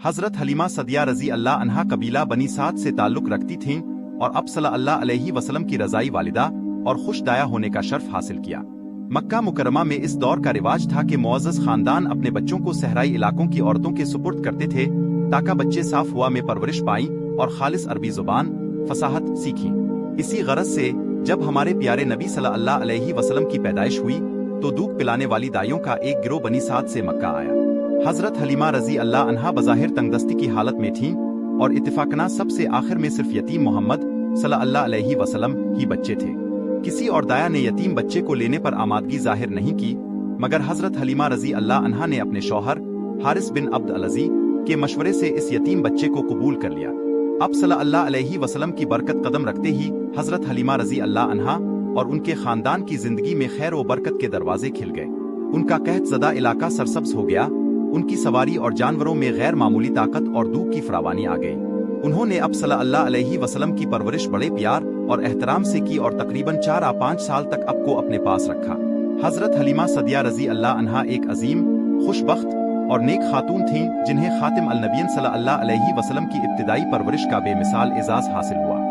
हजरत हलीमा सदिया रजी अल्लाह अन्हा कबीला बनी साद से ताल्लुक रखती थीं और अब सल्लल्लाहु अलैहि वसल्लम की रज़ाई वालिदा और खुशदाया होने का शर्फ हासिल किया। मक्का मुकरमा में इस दौर का रिवाज था कि मुअज़्ज़ज़ खानदान अपने बच्चों को सहराई इलाकों की औरतों के सुपुर्द करते थे ताकि बच्चे साफ हुआ में परवरिश पाईं और खालिस अरबी जुबान फसाहत सीखीं। इसी गरज से जब हमारे प्यारे नबी सल्लल्लाहु अलैहि वसल्लम की पैदाइश हुई तो दूध पिलाने वाली दाइयों का एक गिरोह बनी साद से मक्का आया। हजरत हलीमा रजी अल्लाह अन्हा बज़ाहिर तंगदस्ती की हालत में थीं और इत्तेफाकना सबसे आखिर में सिर्फ यतीम मोहम्मद सल्लल्लाहु अलैहि वसल्लम ही बच्चे थे। किसी और दाया ने यतीम बच्चे को लेने पर आमादगी जाहिर नहीं की, मगर हजरत हलीमा रजी अल्लाह अन्हा ने अपने शौहर हारिस बिन अब्द अल-अज़ी के मशवरे से इस यतीम बच्चे को कबूल कर लिया। अब सल्लल्लाहु अलैहि वसल्लम की बरकत कदम रखते ही हजरत हलीमा रजी अल्लाह अन्हा और उनके खानदान की जिंदगी में खैर व बरकत के दरवाजे खिल गए। उनका कहत ज़दा इलाका सरसब्ज हो गया, उनकी सवारी और जानवरों में गैर मामूली ताकत और दूध की फरावानी आ गई। उन्होंने अब सल्लल्लाहु अलैहि वसल्लम की परवरिश बड़े प्यार और एहतराम से की और तकरीबन 4 या 5 साल तक अब को अपने पास रखा। हजरत हलीमा सदिया रजी अल्लाह अन्हा एक अजीम, खुशबख्त और नेक खातून थीं जिन्हें खातिम अल नबिय्यीन सल्लल्लाहु अलैहि वसल्लम की इब्तिदाई परवरिश का बेमिसाल एजाज हासिल हुआ।